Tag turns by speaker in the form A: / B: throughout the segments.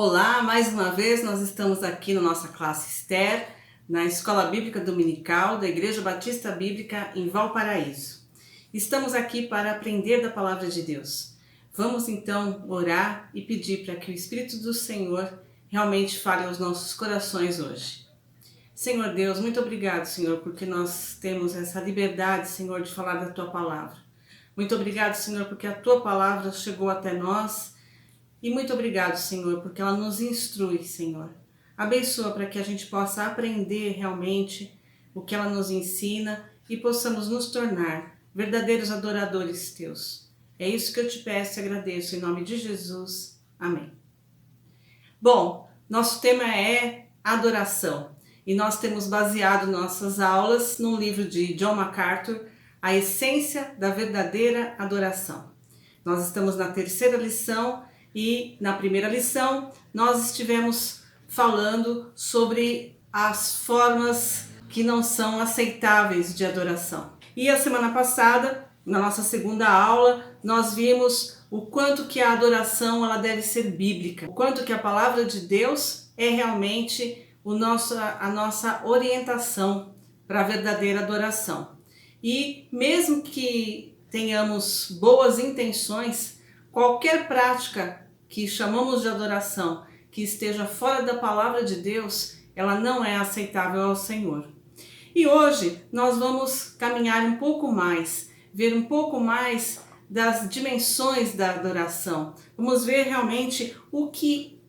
A: Olá, mais uma vez nós estamos aqui na nossa classe Esther, na Escola Bíblica Dominical da Igreja Batista Bíblica em Valparaíso. Estamos aqui para aprender da Palavra de Deus. Vamos então orar e pedir para que o Espírito do Senhor realmente fale aos nossos corações hoje. Senhor Deus, muito obrigado, Senhor, porque nós temos essa liberdade, Senhor, de falar da Tua Palavra. Muito obrigado, Senhor, porque a Tua Palavra chegou até nós. E muito obrigado, Senhor, porque ela nos instrui, Senhor. Abençoa para que a gente possa aprender realmente o que ela nos ensina e possamos nos tornar verdadeiros adoradores teus. É isso que eu te peço e agradeço, em nome de Jesus. Amém. Bom, nosso tema é adoração. E nós temos baseado nossas aulas num livro de John MacArthur, A Essência da Verdadeira Adoração. Nós estamos na terceira lição. E na primeira lição nós estivemos falando sobre as formas que não são aceitáveis de adoração. E a semana passada, na nossa segunda aula, nós vimos o quanto que a adoração ela deve ser bíblica, o quanto que a palavra de Deus é realmente a nossa orientação para a verdadeira adoração. E mesmo que tenhamos boas intenções, qualquer prática que chamamos de adoração, que esteja fora da palavra de Deus, ela não é aceitável ao Senhor. E hoje nós vamos caminhar um pouco mais, ver um pouco mais das dimensões da adoração. Vamos ver realmente o que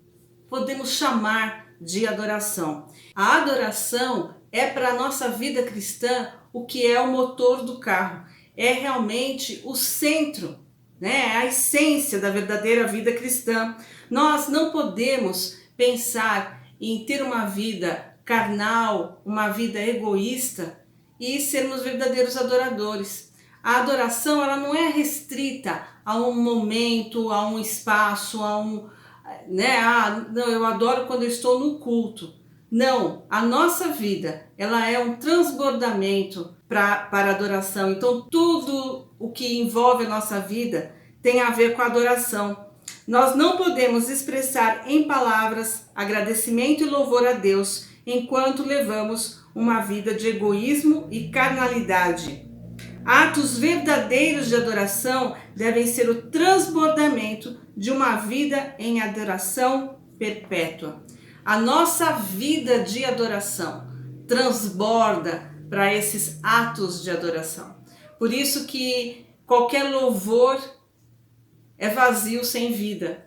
A: podemos chamar de adoração. A adoração é para a nossa vida cristã o que é o motor do carro, é realmente o centro, a essência da verdadeira vida cristã. Nós não podemos pensar em ter uma vida carnal, uma vida egoísta e sermos verdadeiros adoradores. A adoração ela não é restrita a um momento, a um espaço, não, eu adoro quando eu estou no culto. Não, a nossa vida ela é um transbordamento para a adoração. Então tudo o que envolve a nossa vida tem a ver com a adoração. Nós não podemos expressar em palavras agradecimento e louvor a Deus enquanto levamos uma vida de egoísmo e carnalidade. Atos verdadeiros de adoração devem ser o transbordamento de uma vida em adoração perpétua. A nossa vida de adoração transborda para esses atos de adoração. Por isso que qualquer louvor é vazio sem vida,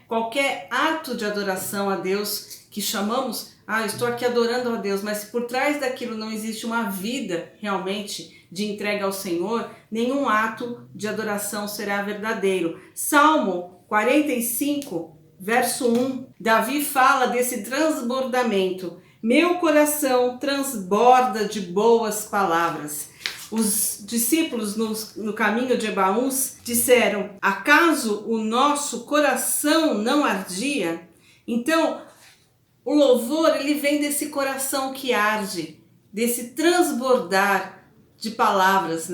A: Qualquer ato de adoração a Deus que chamamos, estou aqui adorando a Deus, mas se por trás daquilo não existe uma vida realmente de entrega ao Senhor, nenhum ato de adoração será verdadeiro. Salmo 45, verso 1, Davi fala desse transbordamento. Meu coração transborda de boas palavras. Os discípulos no caminho de Emaús disseram: acaso o nosso coração não ardia? Então, o louvor ele vem desse coração que arde, desse transbordar de palavras,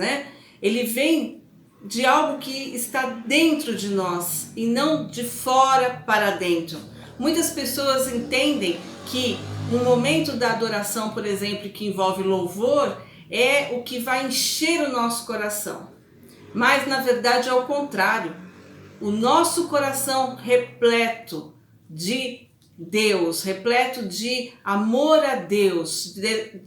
A: Ele vem de algo que está dentro de nós e não de fora para dentro. Muitas pessoas entendem que um momento da adoração, por exemplo, que envolve louvor, é o que vai encher o nosso coração. Mas na verdade é o contrário. O nosso coração repleto de Deus, repleto de amor a Deus,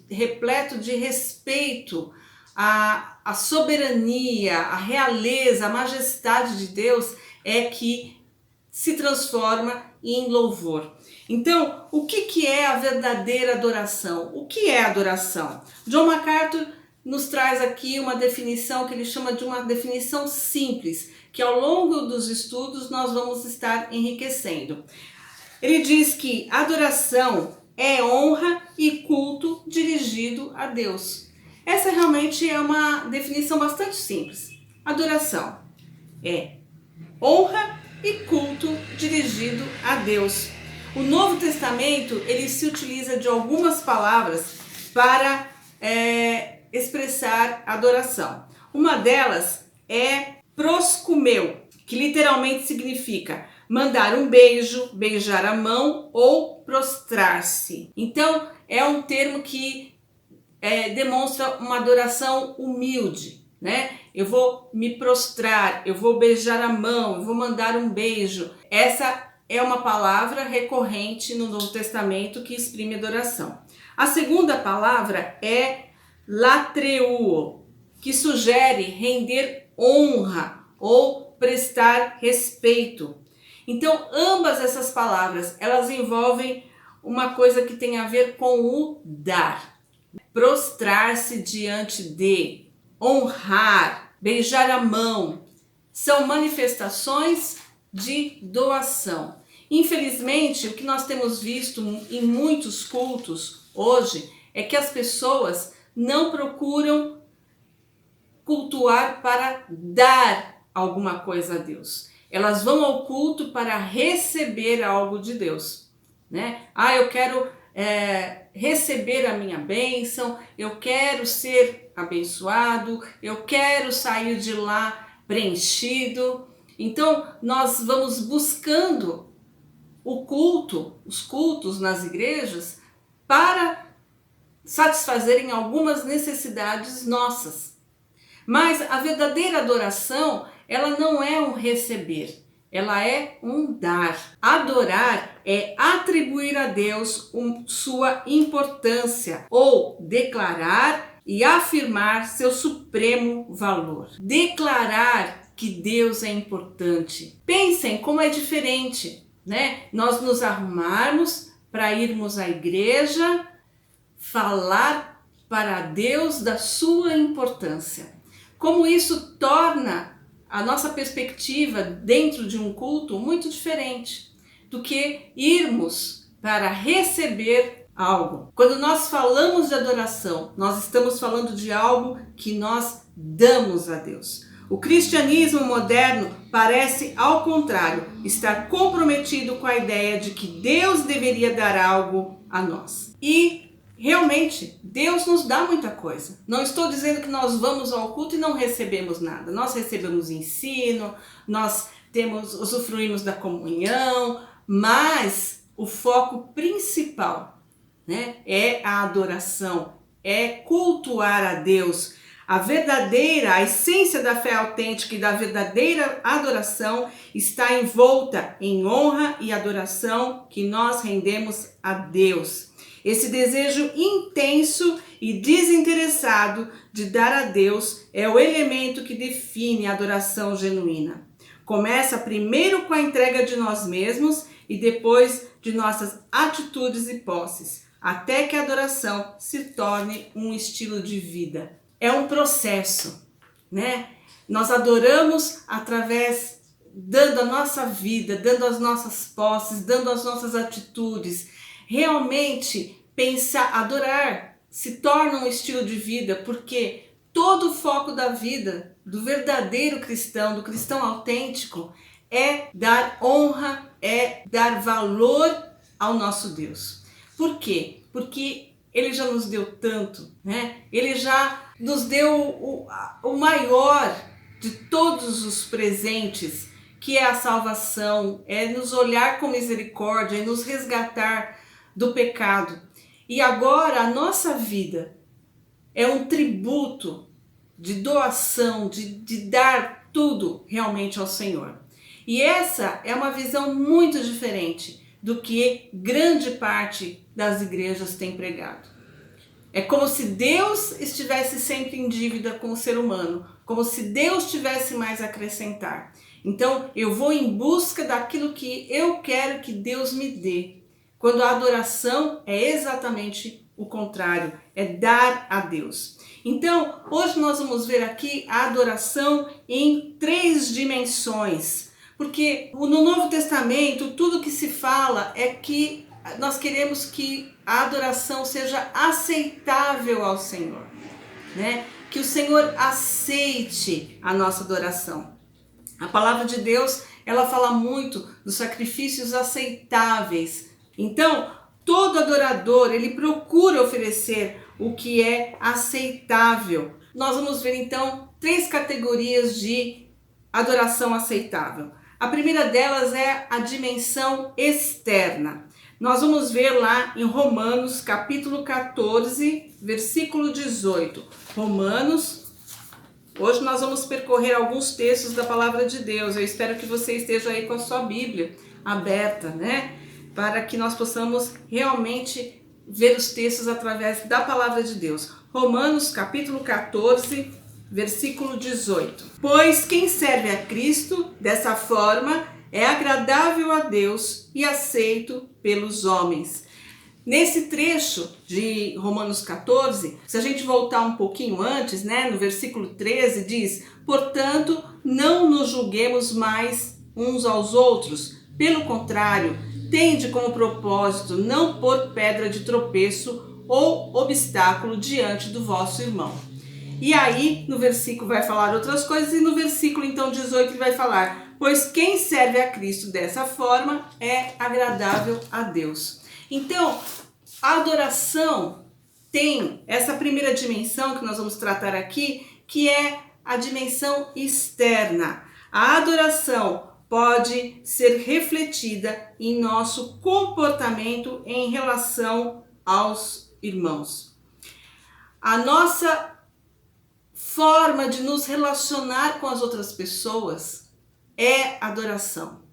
A: repleto de respeito à soberania, à realeza, à majestade de Deus, é que se transforma em louvor. Então, o que é a verdadeira adoração? O que é adoração? John MacArthur nos traz aqui uma definição que ele chama de uma definição simples, que ao longo dos estudos nós vamos estar enriquecendo. Ele diz que adoração é honra e culto dirigido a Deus. Essa realmente é uma definição bastante simples. Adoração é honra e culto dirigido a Deus. O Novo Testamento ele se utiliza de algumas palavras para expressar adoração. Uma delas é proscumeu, que literalmente significa mandar um beijo, beijar a mão ou prostrar-se. Então, é um termo que demonstra uma adoração humilde, né? Eu vou me prostrar, eu vou beijar a mão, eu vou mandar um beijo. Essa é uma palavra recorrente no Novo Testamento que exprime adoração. A segunda palavra é latreuo, que sugere render honra ou prestar respeito. Então, ambas essas palavras, elas envolvem uma coisa que tem a ver com o dar. Prostrar-se diante de, honrar, beijar a mão, são manifestações de doação. Infelizmente, o que nós temos visto em muitos cultos hoje é que as pessoas não procuram cultuar para dar alguma coisa a Deus. Elas vão ao culto para receber algo de Deus, né? Eu quero receber a minha bênção, eu quero ser abençoado, eu quero sair de lá preenchido. Então, nós vamos buscando o culto, os cultos nas igrejas, para satisfazerem algumas necessidades nossas. Mas a verdadeira adoração, ela não é um receber, ela é um dar. Adorar é atribuir a Deus sua importância ou declarar e afirmar seu supremo valor. Declarar que Deus é importante. Pensem como é diferente, né? Nós nos arrumarmos para irmos à igreja, falar para Deus da sua importância. Como isso torna a nossa perspectiva dentro de um culto muito diferente do que irmos para receber algo. Quando nós falamos de adoração, nós estamos falando de algo que nós damos a Deus. O cristianismo moderno parece, ao contrário, estar comprometido com a ideia de que Deus deveria dar algo a nós. E realmente, Deus nos dá muita coisa. Não estou dizendo que nós vamos ao culto e não recebemos nada. Nós recebemos ensino, nós usufruímos da comunhão, mas o foco principal, né, é a adoração, é cultuar a Deus. A essência da fé autêntica e da verdadeira adoração está envolta em honra e adoração que nós rendemos a Deus. Esse desejo intenso e desinteressado de dar a Deus é o elemento que define a adoração genuína. Começa primeiro com a entrega de nós mesmos e depois de nossas atitudes e posses, até que a adoração se torne um estilo de vida. É um processo, né? Nós adoramos dando a nossa vida, dando as nossas posses, dando as nossas atitudes. Realmente, adorar se torna um estilo de vida, porque todo o foco da vida do verdadeiro cristão, do cristão autêntico, é dar honra, é dar valor ao nosso Deus. Por quê? Porque Ele já nos deu tanto, né? Ele já nos deu o maior de todos os presentes, que é a salvação, é nos olhar com misericórdia, é nos resgatar do pecado. E agora a nossa vida é um tributo de doação, de dar tudo realmente ao Senhor. E essa é uma visão muito diferente do que grande parte das igrejas tem pregado. É como se Deus estivesse sempre em dívida com o ser humano, como se Deus tivesse mais a acrescentar. Então eu vou em busca daquilo que eu quero que Deus me dê. Quando a adoração é exatamente o contrário, é dar a Deus. Então, hoje nós vamos ver aqui a adoração em 3 dimensões. Porque no Novo Testamento, tudo que se fala é que nós queremos que a adoração seja aceitável ao Senhor, né? Que o Senhor aceite a nossa adoração. A palavra de Deus, ela fala muito dos sacrifícios aceitáveis. Então, todo adorador, ele procura oferecer o que é aceitável. Nós vamos ver então 3 categorias de adoração aceitável. A primeira delas é a dimensão externa. Nós vamos ver lá em Romanos, capítulo 14, versículo 18. Romanos, hoje nós vamos percorrer alguns textos da palavra de Deus. Eu espero que você esteja aí com a sua Bíblia aberta, né? Para que nós possamos realmente ver os textos através da palavra de Deus. Romanos, capítulo 14, versículo 18. Pois quem serve a Cristo dessa forma é agradável a Deus e aceito pelos homens. Nesse trecho de Romanos 14, se a gente voltar um pouquinho antes, né, no versículo 13 diz: portanto, não nos julguemos mais uns aos outros, pelo contrário, tende como propósito não pôr pedra de tropeço ou obstáculo diante do vosso irmão. E aí, no versículo vai falar outras coisas, e no versículo então 18 ele vai falar: pois quem serve a Cristo dessa forma é agradável a Deus. Então, a adoração tem essa primeira dimensão que nós vamos tratar aqui, que é a dimensão externa. A adoração pode ser refletida em nosso comportamento em relação aos irmãos. A nossa forma de nos relacionar com as outras pessoas é adoração.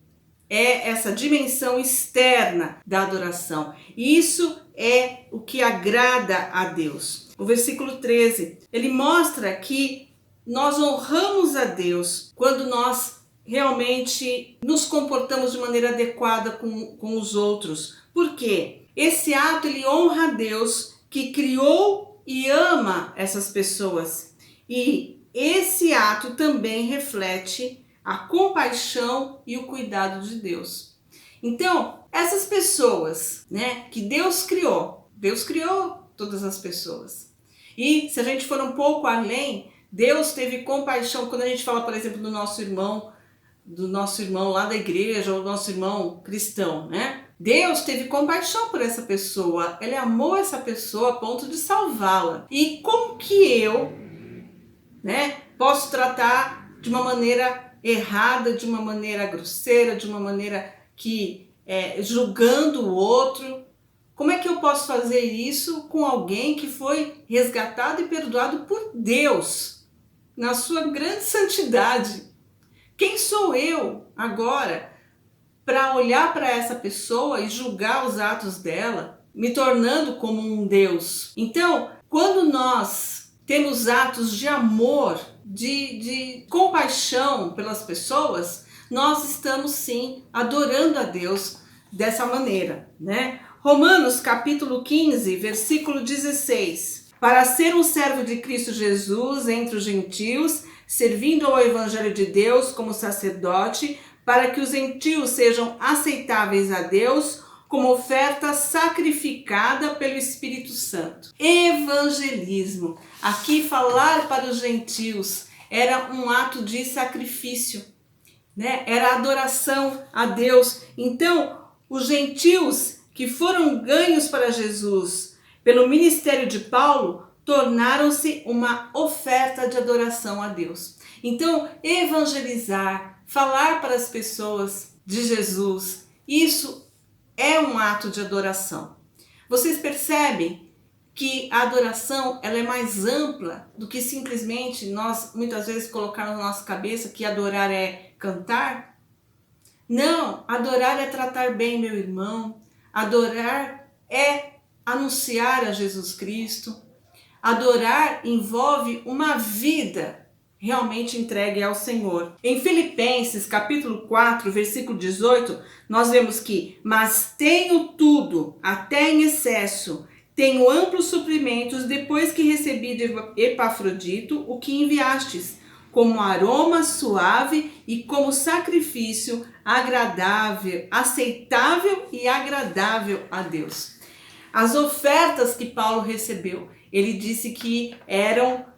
A: É essa dimensão externa da adoração. Isso é o que agrada a Deus. O versículo 13, ele mostra que nós honramos a Deus quando nós realmente nos comportamos de maneira adequada com os outros. Por quê? Esse ato ele honra a Deus que criou e ama essas pessoas. E esse ato também reflete a compaixão e o cuidado de Deus. Então, essas pessoas, né, que Deus criou todas as pessoas. E se a gente for um pouco além, Deus teve compaixão quando a gente fala, por exemplo, do nosso irmão lá da igreja, ou do nosso irmão cristão, né? Deus teve compaixão por essa pessoa, ele amou essa pessoa a ponto de salvá-la. E como que eu, né, posso tratar de uma maneira errada, de uma maneira grosseira, de uma maneira que julgando o outro? Como é que eu posso fazer isso com alguém que foi resgatado e perdoado por Deus, na sua grande santidade? Quem sou eu agora para olhar para essa pessoa e julgar os atos dela, me tornando como um Deus? Então, quando nós temos atos de amor, de compaixão pelas pessoas, nós estamos sim adorando a Deus dessa maneira, né? Romanos capítulo 15, versículo 16. Para ser um servo de Cristo Jesus entre os gentios, servindo ao Evangelho de Deus como sacerdote, para que os gentios sejam aceitáveis a Deus como oferta sacrificada pelo Espírito Santo. Evangelismo. Aqui falar para os gentios era um ato de sacrifício, né? Era adoração a Deus. Então, os gentios que foram ganhos para Jesus pelo ministério de Paulo tornaram-se uma oferta de adoração a Deus. Então, evangelizar, falar para as pessoas de Jesus, isso é um ato de adoração. Vocês percebem que a adoração ela é mais ampla do que simplesmente nós muitas vezes colocarmos na nossa cabeça que adorar é cantar? Não, adorar é tratar bem meu irmão, adorar é anunciar a Jesus Cristo, adorar envolve uma vida realmente entregue ao Senhor. Em Filipenses capítulo 4, versículo 18, nós vemos que: mas tenho tudo, até em excesso, tenho amplos suprimentos depois que recebi de Epafrodito o que enviastes, como aroma suave e como sacrifício agradável, aceitável e agradável a Deus. As ofertas que Paulo recebeu, ele disse que eram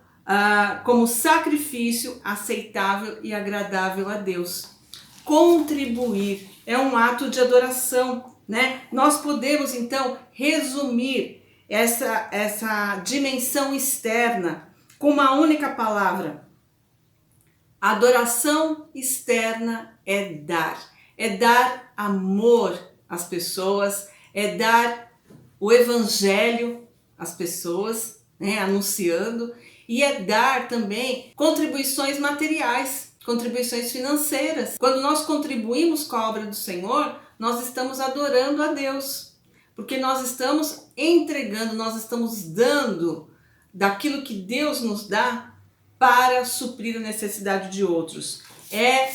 A: como sacrifício aceitável e agradável a Deus. Contribuir é um ato de adoração, né? Nós podemos então resumir essa dimensão externa com uma única palavra: A adoração externa é dar amor às pessoas, é dar o evangelho às pessoas, né, anunciando, e é dar também contribuições materiais, contribuições financeiras. Quando nós contribuímos com a obra do Senhor, nós estamos adorando a Deus, porque nós estamos entregando, nós estamos dando daquilo que Deus nos dá para suprir a necessidade de outros. É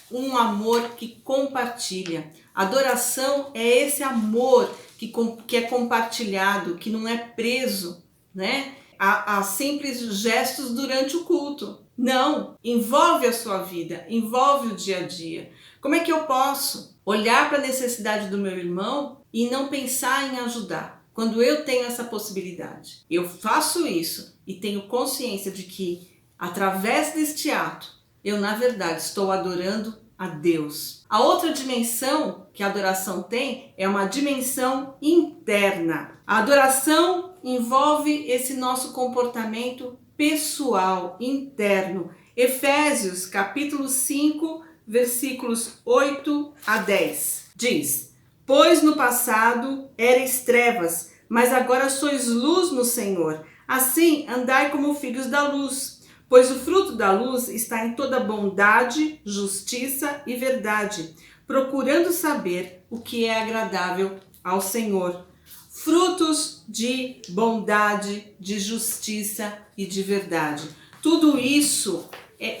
A: um amor que compartilha. Adoração é esse amor que é compartilhado, que não é preso, né, a simples gestos durante o culto. Não, envolve a sua vida, envolve o dia a dia. Como é que eu posso olhar para a necessidade do meu irmão e não pensar em ajudar? Quando eu tenho essa possibilidade, eu faço isso e tenho consciência de que, através deste ato, eu, na verdade, estou adorando a Deus. A outra dimensão que a adoração tem é uma dimensão interna. A adoração envolve esse nosso comportamento pessoal, interno. Efésios, capítulo 5, versículos 8 a 10, diz: Pois no passado erais trevas, mas agora sois luz no Senhor. Assim andai como filhos da luz. Pois o fruto da luz está em toda bondade, justiça e verdade, procurando saber o que é agradável ao Senhor. Frutos de bondade, de justiça e de verdade. Tudo isso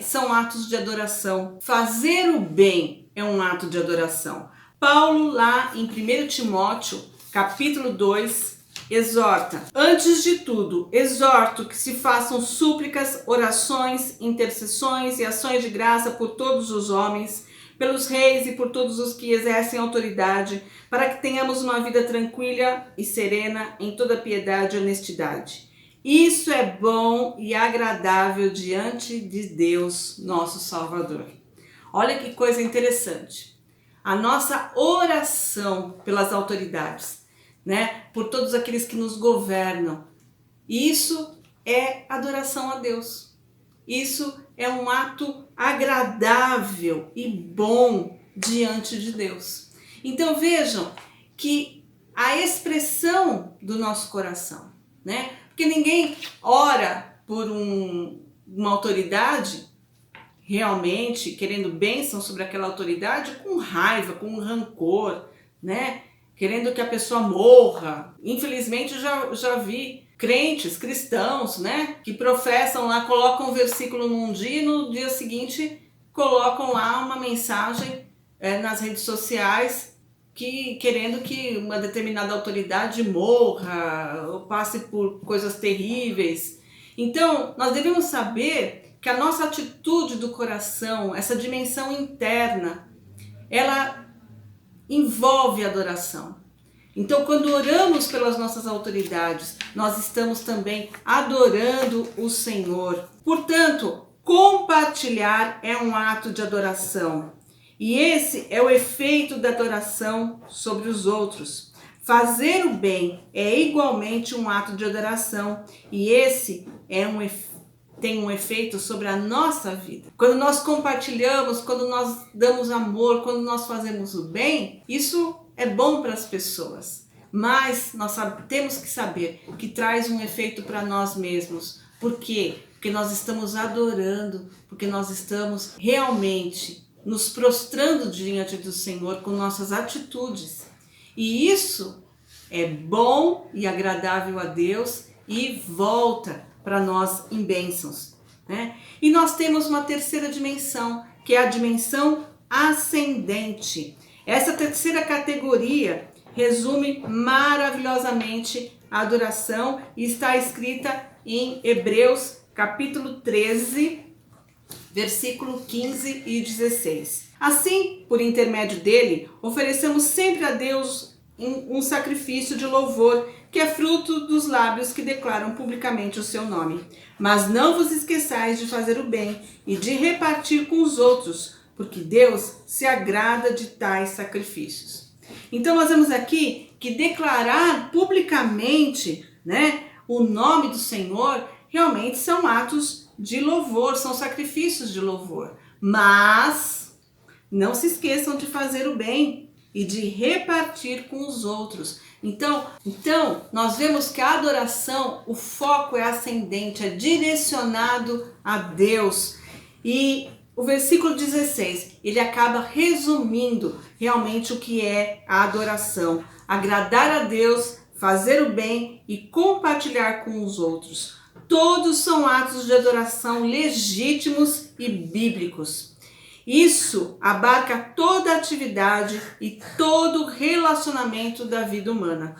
A: são atos de adoração. Fazer o bem é um ato de adoração. Paulo, lá em 1 Timóteo, capítulo 2, exorta: Antes de tudo, exorto que se façam súplicas, orações, intercessões e ações de graça por todos os homens, pelos reis e por todos os que exercem autoridade, para que tenhamos uma vida tranquila e serena em toda piedade e honestidade. Isso é bom e agradável diante de Deus, nosso Salvador. Olha que coisa interessante. A nossa oração pelas autoridades, né? Por todos aqueles que nos governam. Isso é adoração a Deus. Isso é um ato agradável e bom diante de Deus. Então vejam que a expressão do nosso coração, né? Porque ninguém ora por uma autoridade realmente querendo bênção sobre aquela autoridade com raiva, com rancor, né? Querendo que a pessoa morra. Infelizmente já vi crentes, cristãos, né, que professam lá, colocam um versículo num dia e no dia seguinte colocam lá uma mensagem nas redes sociais querendo que uma determinada autoridade morra ou passe por coisas terríveis. Então, nós devemos saber que a nossa atitude do coração, essa dimensão interna, ela envolve adoração. Então, quando oramos pelas nossas autoridades, nós estamos também adorando o Senhor. Portanto, compartilhar é um ato de adoração. E esse é o efeito da adoração sobre os outros. Fazer o bem é igualmente um ato de adoração. E esse tem um efeito sobre a nossa vida. Quando nós compartilhamos, quando nós damos amor, quando nós fazemos o bem, isso é bom para as pessoas. Mas nós temos que saber que traz um efeito para nós mesmos. Por quê? Porque nós estamos adorando, porque nós estamos realmente nos prostrando diante do Senhor com nossas atitudes. E isso é bom e agradável a Deus e volta para nós em bênçãos, né? E nós temos uma terceira dimensão, que é a dimensão ascendente. Essa terceira categoria resume maravilhosamente a adoração e está escrita em Hebreus capítulo 13, versículo 15 e 16. Assim, por intermédio dele, oferecemos sempre a Deus um sacrifício de louvor, que é fruto dos lábios que declaram publicamente o seu nome. Mas não vos esqueçais de fazer o bem e de repartir com os outros, porque Deus se agrada de tais sacrifícios. Então nós vemos aqui que declarar publicamente, né, o nome do Senhor realmente são atos de louvor, são sacrifícios de louvor. Mas não se esqueçam de fazer o bem e de repartir com os outros. Então, nós vemos que a adoração, o foco é ascendente, é direcionado a Deus. E o versículo 16, ele acaba resumindo realmente o que é a adoração. Agradar a Deus, fazer o bem e compartilhar com os outros. Todos são atos de adoração legítimos e bíblicos. Isso abarca toda a atividade e todo o relacionamento da vida humana.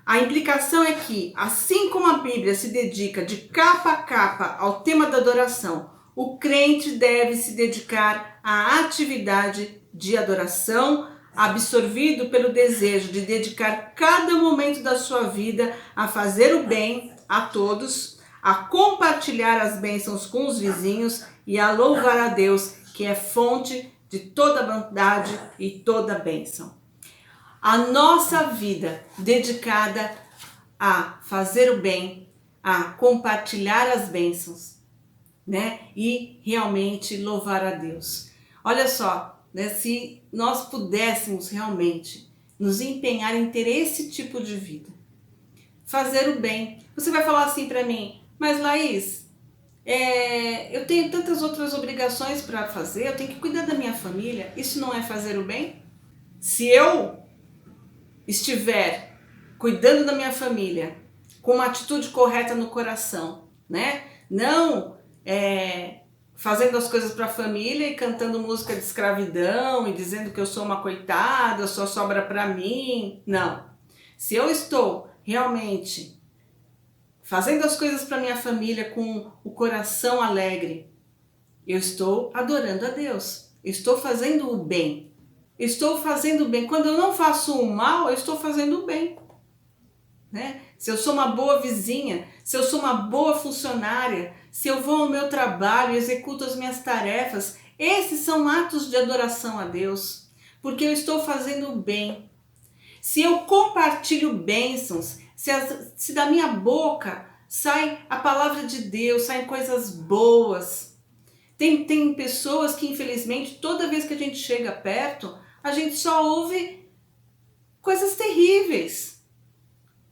A: A implicação é que, assim como a Bíblia se dedica de capa a capa ao tema da adoração, o crente deve se dedicar à atividade de adoração, absorvido pelo desejo de dedicar cada momento da sua vida a fazer o bem a todos, a compartilhar as bênçãos com os vizinhos e a louvar a Deus, que é fonte de toda bondade e toda bênção. A nossa vida dedicada a fazer o bem, a compartilhar as bênçãos, né? E realmente louvar a Deus. Olha só, né? Se nós pudéssemos realmente nos empenhar em ter esse tipo de vida, fazer o bem. Você vai falar assim para mim, mas Laís, eu tenho tantas outras obrigações para fazer, eu tenho que cuidar da minha família, isso não é fazer o bem? Se eu estiver cuidando da minha família com uma atitude correta no coração, né? Não fazendo as coisas para a família e cantando música de escravidão e dizendo que eu sou uma coitada, só sobra para mim. Não. Se eu estou realmente fazendo as coisas para minha família com o coração alegre, eu estou adorando a Deus. Eu estou fazendo o bem. Eu estou fazendo o bem. Quando eu não faço o mal, eu estou fazendo o bem. Né? Se eu sou uma boa vizinha, se eu sou uma boa funcionária, se eu vou ao meu trabalho e executo as minhas tarefas, esses são atos de adoração a Deus, porque eu estou fazendo o bem. Se eu compartilho bênçãos, se da minha boca sai a palavra de Deus, saem coisas boas. Tem pessoas que, infelizmente, toda vez que a gente chega perto, a gente só ouve coisas terríveis.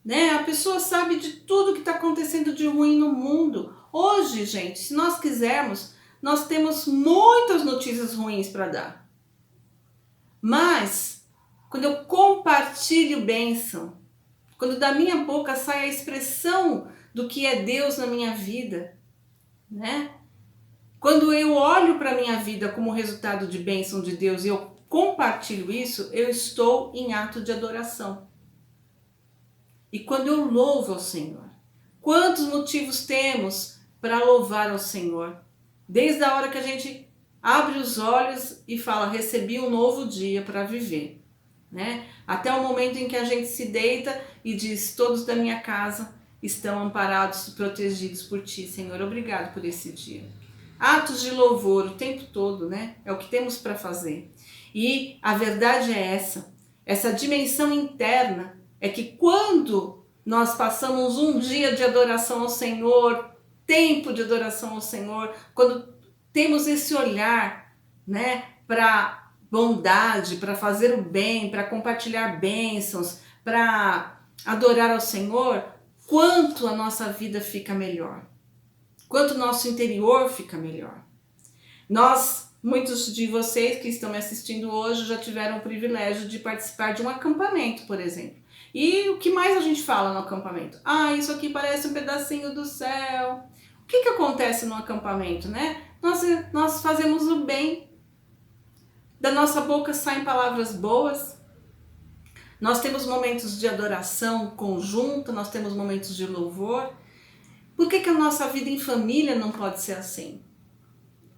A: Né? A pessoa sabe de tudo que está acontecendo de ruim no mundo. Hoje, gente, se nós quisermos, nós temos muitas notícias ruins para dar. Mas, quando eu compartilho bênção, quando da minha boca sai a expressão do que é Deus na minha vida, né? Quando eu olho para a minha vida como resultado de bênção de Deus e eu compartilho isso, eu estou em ato de adoração. E quando eu louvo ao Senhor, quantos motivos temos para louvar ao Senhor? Desde a hora que a gente abre os olhos e fala, recebi um novo dia para viver. Né? Até o momento em que a gente se deita e diz, todos da minha casa estão amparados e protegidos por Ti, Senhor. Obrigado por esse dia. Atos de louvor o tempo todo, né? É o que temos para fazer. E a verdade é essa dimensão interna é que quando nós passamos um dia de adoração ao Senhor, tempo de adoração ao Senhor, quando temos esse olhar, né, para bondade, para fazer o bem, para compartilhar bênçãos, para adorar ao Senhor, quanto a nossa vida fica melhor, quanto o nosso interior fica melhor. Muitos de vocês que estão me assistindo hoje já tiveram o privilégio de participar de um acampamento, por exemplo. E o que mais a gente fala no acampamento? Ah, isso aqui parece um pedacinho do céu. O que acontece no acampamento, né? Nós fazemos o bem. Da nossa boca saem palavras boas. Nós temos momentos de adoração conjunta, nós temos momentos de louvor. Por que a nossa vida em família não pode ser assim?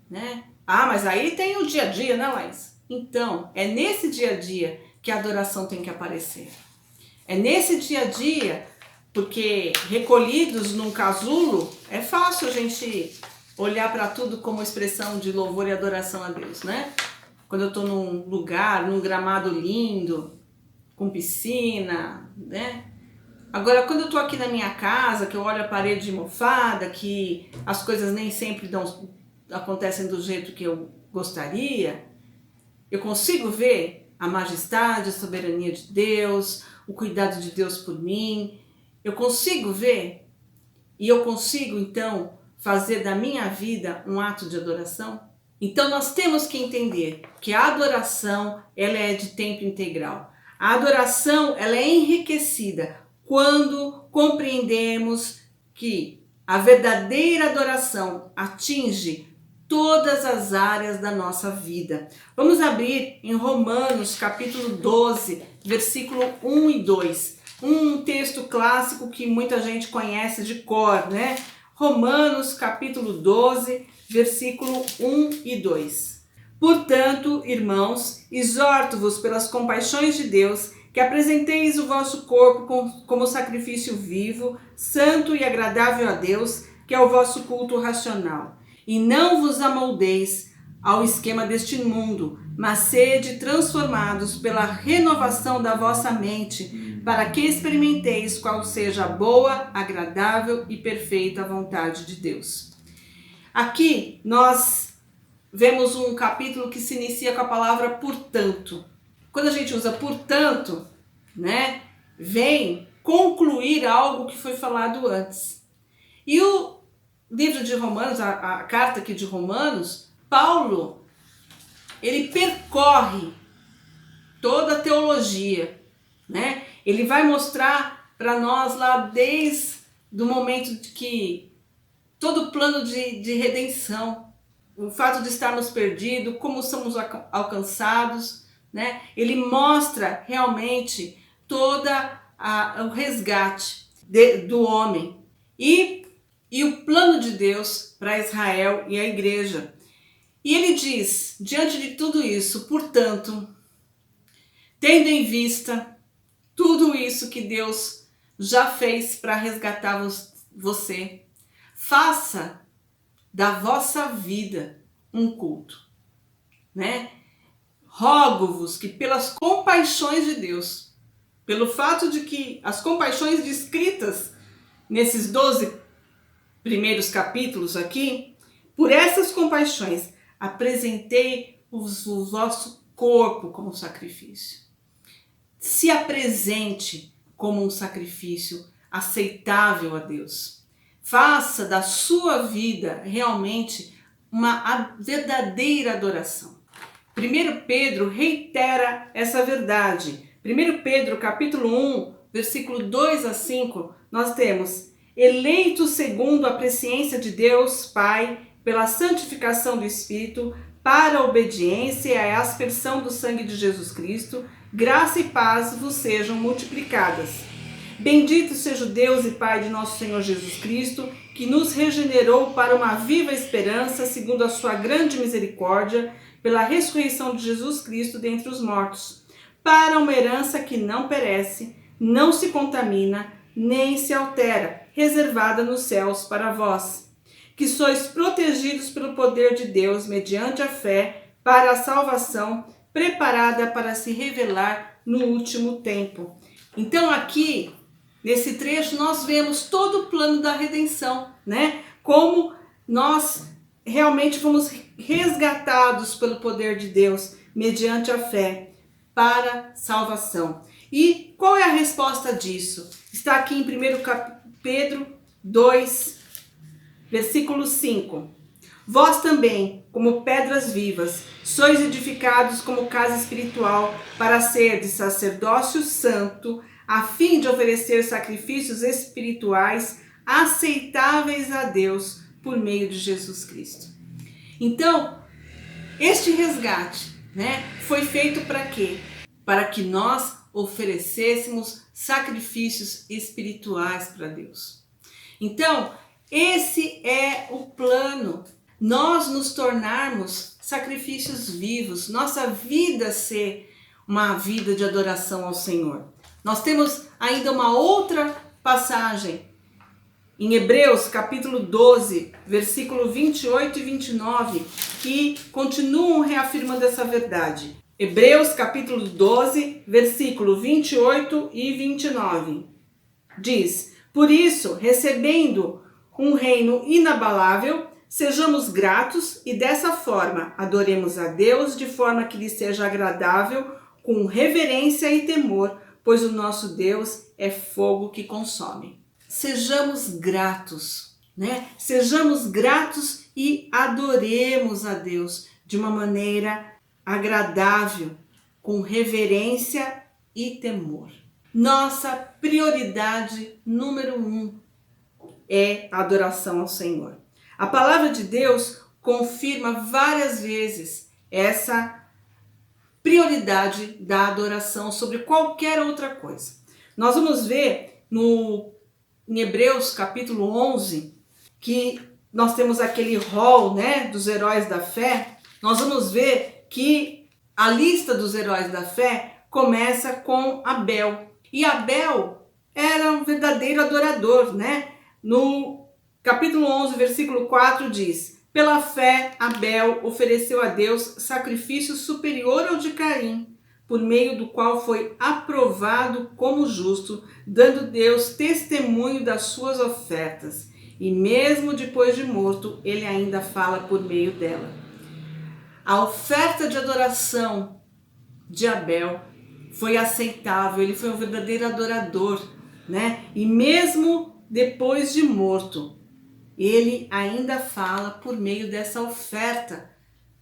A: Né? Ah, mas aí tem o dia a dia, né, Laís? Então, é nesse dia a dia que a adoração tem que aparecer. É nesse dia a dia, porque recolhidos num casulo, é fácil a gente olhar para tudo como expressão de louvor e adoração a Deus, né? Quando eu estou num lugar, num gramado lindo, com piscina, né? Agora, quando eu estou aqui na minha casa, que eu olho a parede mofada, que as coisas nem sempre acontecem do jeito que eu gostaria, eu consigo ver a majestade, a soberania de Deus, o cuidado de Deus por mim. Eu consigo ver e eu consigo, então, fazer da minha vida um ato de adoração? Então, nós temos que entender que a adoração, ela é de tempo integral. A adoração, ela é enriquecida quando compreendemos que a verdadeira adoração atinge todas as áreas da nossa vida. Vamos abrir em Romanos capítulo 12, versículo 1 e 2. Um texto clássico que muita gente conhece de cor, né? Romanos capítulo 12, versículo 1 e 2. Portanto, irmãos, exorto-vos pelas compaixões de Deus, que apresenteis o vosso corpo como sacrifício vivo, santo e agradável a Deus, que é o vosso culto racional. E não vos amoldeis ao esquema deste mundo, mas sede transformados pela renovação da vossa mente, para que experimenteis qual seja a boa, agradável e perfeita vontade de Deus. Aqui nós vemos um capítulo que se inicia com a palavra portanto. Quando a gente usa portanto, né, vem concluir algo que foi falado antes. E o livro de Romanos, a carta aqui de Romanos, Paulo, ele percorre toda a teologia, né? Ele vai mostrar para nós lá desde o momento de que todo o plano de redenção, o fato de estarmos perdidos, como somos alcançados, né? Ele mostra realmente toda o resgate do homem e o plano de Deus para Israel e a igreja. E ele diz, diante de tudo isso, portanto, tendo em vista tudo isso que Deus já fez para resgatar você, faça da vossa vida um culto, né? Rogo-vos que pelas compaixões de Deus, pelo fato de que as compaixões descritas nesses 12 primeiros capítulos aqui, por essas compaixões, apresentei o vosso corpo como sacrifício. Se apresente como um sacrifício aceitável a Deus. Faça da sua vida realmente uma verdadeira adoração. 1 Pedro reitera essa verdade. 1 Pedro capítulo 1, versículo 2 a 5, nós temos: eleitos segundo a presciência de Deus Pai, pela santificação do Espírito, para a obediência e a aspersão do sangue de Jesus Cristo, graça e paz vos sejam multiplicadas. Bendito seja o Deus e Pai de nosso Senhor Jesus Cristo, que nos regenerou para uma viva esperança, segundo a sua grande misericórdia, pela ressurreição de Jesus Cristo dentre os mortos, para uma herança que não perece, não se contamina, nem se altera, reservada nos céus para vós, que sois protegidos pelo poder de Deus mediante a fé para a salvação, preparada para se revelar no último tempo. Então aqui, nesse trecho, nós vemos todo o plano da redenção, né? Como nós realmente fomos resgatados pelo poder de Deus mediante a fé para salvação. E qual é a resposta disso? Está aqui em 1 Pedro 2, versículo 5. Vós também, como pedras vivas, sois edificados como casa espiritual, para ser de sacerdócio santo, a fim de oferecer sacrifícios espirituais aceitáveis a Deus por meio de Jesus Cristo. Então, este resgate, né, foi feito para quê? Para que nós oferecêssemos sacrifícios espirituais para Deus. Então, esse é o plano. Nós nos tornarmos sacrifícios vivos, nossa vida ser uma vida de adoração ao Senhor. Nós temos ainda uma outra passagem em Hebreus capítulo 12, versículo 28 e 29, que continuam reafirmando essa verdade. Hebreus capítulo 12, versículo 28 e 29. Diz: por isso, recebendo um reino inabalável, sejamos gratos e dessa forma adoremos a Deus de forma que lhe seja agradável, com reverência e temor, pois o nosso Deus é fogo que consome. Sejamos gratos, né? Sejamos gratos e adoremos a Deus de uma maneira agradável, com reverência e temor. Nossa prioridade número 1 é a adoração ao Senhor. A palavra de Deus confirma várias vezes essa prioridade da adoração sobre qualquer outra coisa. Nós vamos ver em Hebreus capítulo 11, que nós temos aquele rol, né, dos heróis da fé. Nós vamos ver que a lista dos heróis da fé começa com Abel. E Abel era um verdadeiro adorador, né? No capítulo 11, versículo 4 diz: pela fé, Abel ofereceu a Deus sacrifício superior ao de Caim, por meio do qual foi aprovado como justo, dando Deus testemunho das suas ofertas. E mesmo depois de morto, ele ainda fala por meio dela. A oferta de adoração de Abel foi aceitável, ele foi um verdadeiro adorador, né? E mesmo depois de morto, ele ainda fala por meio dessa oferta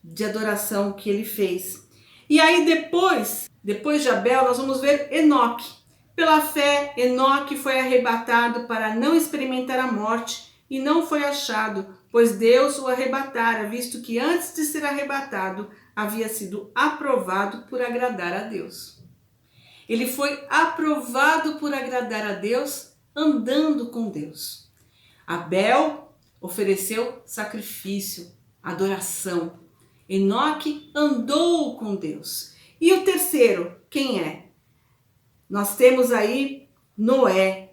A: de adoração que ele fez. E aí depois de Abel, nós vamos ver Enoque. Pela fé, Enoque foi arrebatado para não experimentar a morte e não foi achado, pois Deus o arrebatara, visto que antes de ser arrebatado, havia sido aprovado por agradar a Deus. Ele foi aprovado por agradar a Deus, andando com Deus. Abel ofereceu sacrifício, adoração. Enoque andou com Deus. E o terceiro, quem é? Nós temos aí Noé,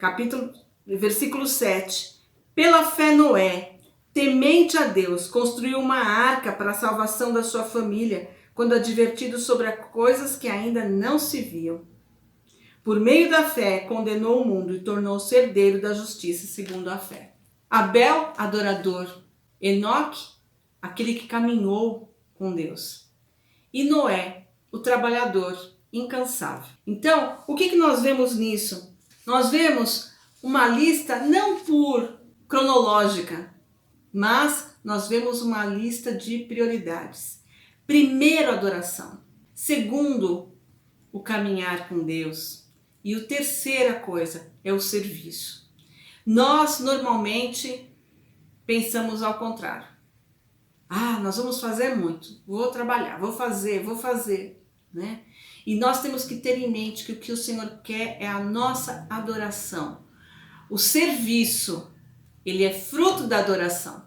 A: versículo 7. Pela fé Noé, temente a Deus, construiu uma arca para a salvação da sua família, quando advertido sobre coisas que ainda não se viam. Por meio da fé, condenou o mundo e tornou-se herdeiro da justiça segundo a fé. Abel, adorador. Enoque, aquele que caminhou com Deus. E Noé, o trabalhador incansável. Então, o que nós vemos nisso? Nós vemos uma lista não por cronológica, mas nós vemos uma lista de prioridades. Primeiro, adoração. Segundo, o caminhar com Deus. E a terceira coisa é o serviço. Nós normalmente pensamos ao contrário. Nós vamos fazer muito, vou trabalhar, vou fazer, né? E nós temos que ter em mente que o que o Senhor quer é a nossa adoração. O serviço, ele é fruto da adoração.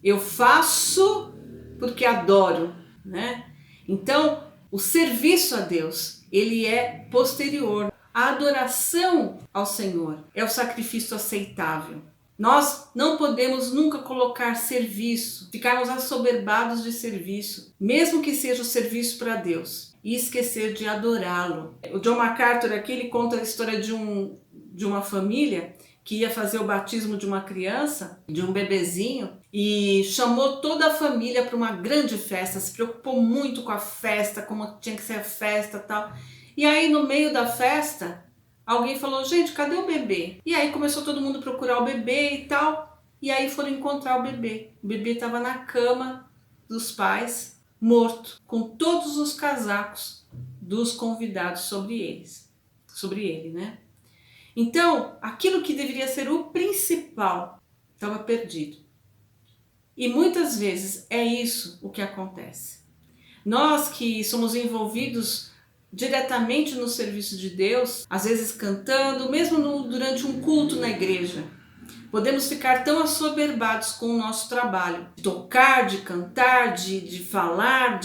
A: Eu faço porque adoro, né? Então, o serviço a Deus, ele é posterior. A adoração ao Senhor é o sacrifício aceitável. Nós não podemos nunca colocar serviço, ficarmos assoberbados de serviço, mesmo que seja o serviço para Deus, e esquecer de adorá-lo. O John MacArthur aqui, ele conta a história de uma família que ia fazer o batismo de uma criança, de um bebezinho, e chamou toda a família para uma grande festa, se preocupou muito com a festa, como tinha que ser a festa e tal. E aí, no meio da festa, alguém falou: gente, cadê o bebê? E aí começou todo mundo a procurar o bebê e tal. E aí foram encontrar o bebê. O bebê estava na cama dos pais, morto, com todos os casacos dos convidados sobre ele, né? Então, aquilo que deveria ser o principal estava perdido. E muitas vezes é isso o que acontece. Nós que somos envolvidos diretamente no serviço de Deus, às vezes cantando, mesmo durante um culto na igreja, podemos ficar tão assoberbados com o nosso trabalho, de tocar, de cantar, de falar,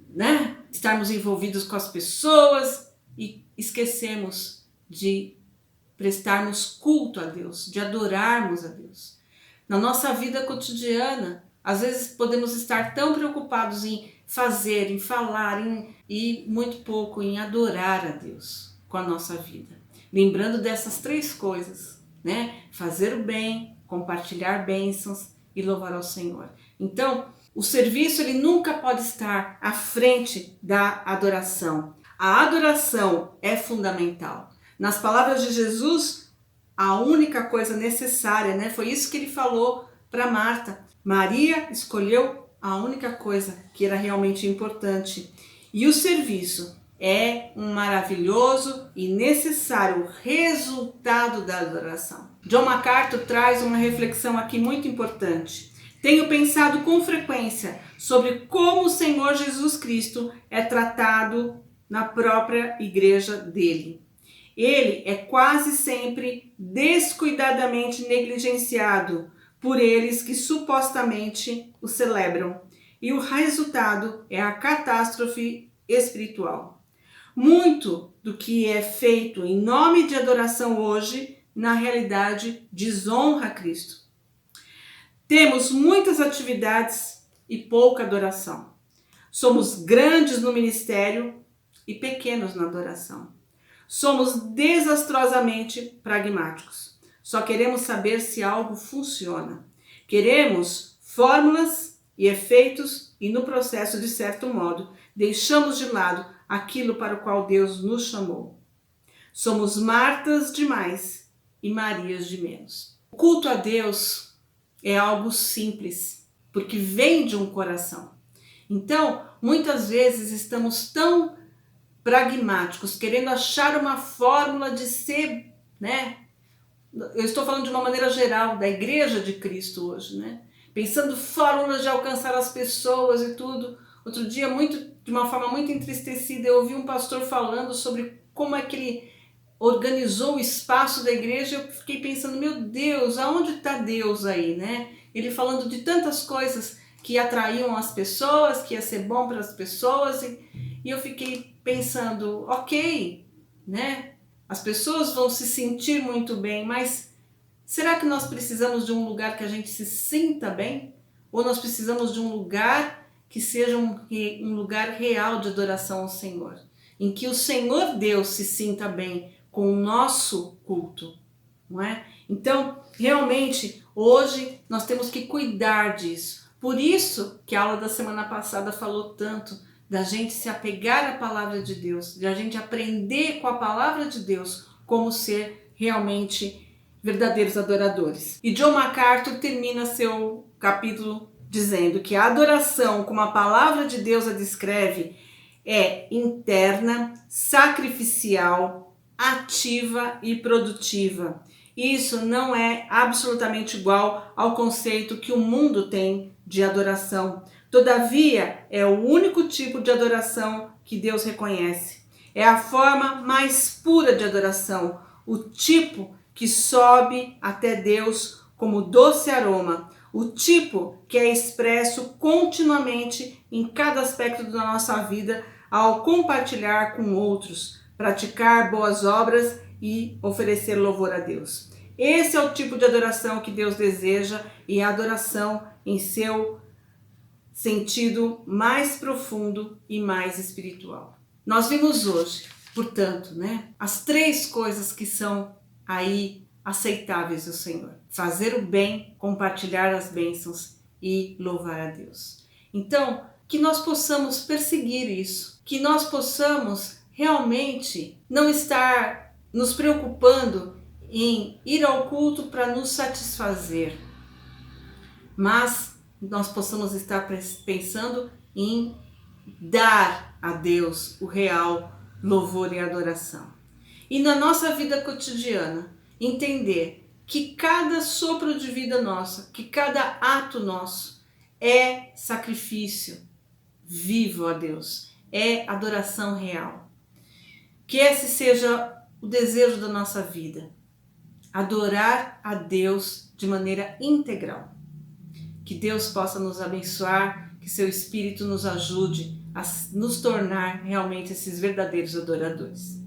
A: né, estarmos envolvidos com as pessoas e esquecemos de prestarmos culto a Deus, de adorarmos a Deus. Na nossa vida cotidiana, às vezes podemos estar tão preocupados em fazer, em falar, e muito pouco em adorar a Deus com a nossa vida. lembrando dessas três coisas, né? Fazer o bem, compartilhar bênçãos e louvar ao Senhor. Então, o serviço ele nunca pode estar à frente da adoração. A adoração é fundamental. Nas palavras de Jesus, a única coisa necessária, né? Foi isso que ele falou para Marta. Maria escolheu a única coisa que era realmente importante. E o serviço é um maravilhoso e necessário resultado da adoração. John MacArthur traz uma reflexão aqui muito importante. Tenho pensado com frequência sobre como o Senhor Jesus Cristo é tratado na própria igreja dele. Ele é quase sempre descuidadamente negligenciado por eles que supostamente o celebram. E o resultado é a catástrofe espiritual. Muito do que é feito em nome de adoração hoje, na realidade, desonra Cristo. Temos muitas atividades e pouca adoração. Somos grandes no ministério e pequenos na adoração. Somos desastrosamente pragmáticos. Só queremos saber se algo funciona. Queremos fórmulas e efeitos e no processo, de certo modo, deixamos de lado aquilo para o qual Deus nos chamou. Somos Martas demais e Marias de menos. O culto a Deus é algo simples, porque vem de um coração. Então, muitas vezes estamos tão pragmáticos, querendo achar uma fórmula de ser, né? Eu estou falando de uma maneira geral, da Igreja de Cristo hoje, né? Pensando fórmulas de alcançar as pessoas e tudo. Outro dia, de uma forma muito entristecida, eu ouvi um pastor falando sobre como é que ele organizou o espaço da igreja. Eu fiquei pensando, meu Deus, aonde está Deus aí, né? Ele falando de tantas coisas que atraíam as pessoas, que ia ser bom para as pessoas, e eu fiquei pensando, ok, né? As pessoas vão se sentir muito bem, mas será que nós precisamos de um lugar que a gente se sinta bem? Ou nós precisamos de um lugar que seja um lugar real de adoração ao Senhor? Em que o Senhor Deus se sinta bem com o nosso culto, não é? Então, realmente, hoje nós temos que cuidar disso. Por isso que a aula da semana passada falou tanto da gente se apegar à palavra de Deus, de a gente aprender com a palavra de Deus como ser realmente verdadeiros adoradores. E John MacArthur termina seu capítulo dizendo que a adoração, como a palavra de Deus a descreve, é interna, sacrificial, ativa e produtiva. Isso não é absolutamente igual ao conceito que o mundo tem de adoração. Todavia, é o único tipo de adoração que Deus reconhece. É a forma mais pura de adoração, o tipo que sobe até Deus como doce aroma, o tipo que é expresso continuamente em cada aspecto da nossa vida ao compartilhar com outros, praticar boas obras e oferecer louvor a Deus. Esse é o tipo de adoração que Deus deseja, e a adoração em seu sentido mais profundo e mais espiritual. Nós vimos hoje, portanto, né, as três coisas que são aí aceitáveis ao Senhor: fazer o bem, compartilhar as bênçãos e louvar a Deus. Então, que nós possamos perseguir isso, que nós possamos realmente não estar nos preocupando em ir ao culto para nos satisfazer, mas nós possamos estar pensando em dar a Deus o real louvor e adoração. E na nossa vida cotidiana, entender que cada sopro de vida nossa, que cada ato nosso é sacrifício vivo a Deus, é adoração real. Que esse seja o desejo da nossa vida, adorar a Deus de maneira integral. Que Deus possa nos abençoar, que seu Espírito nos ajude a nos tornar realmente esses verdadeiros adoradores.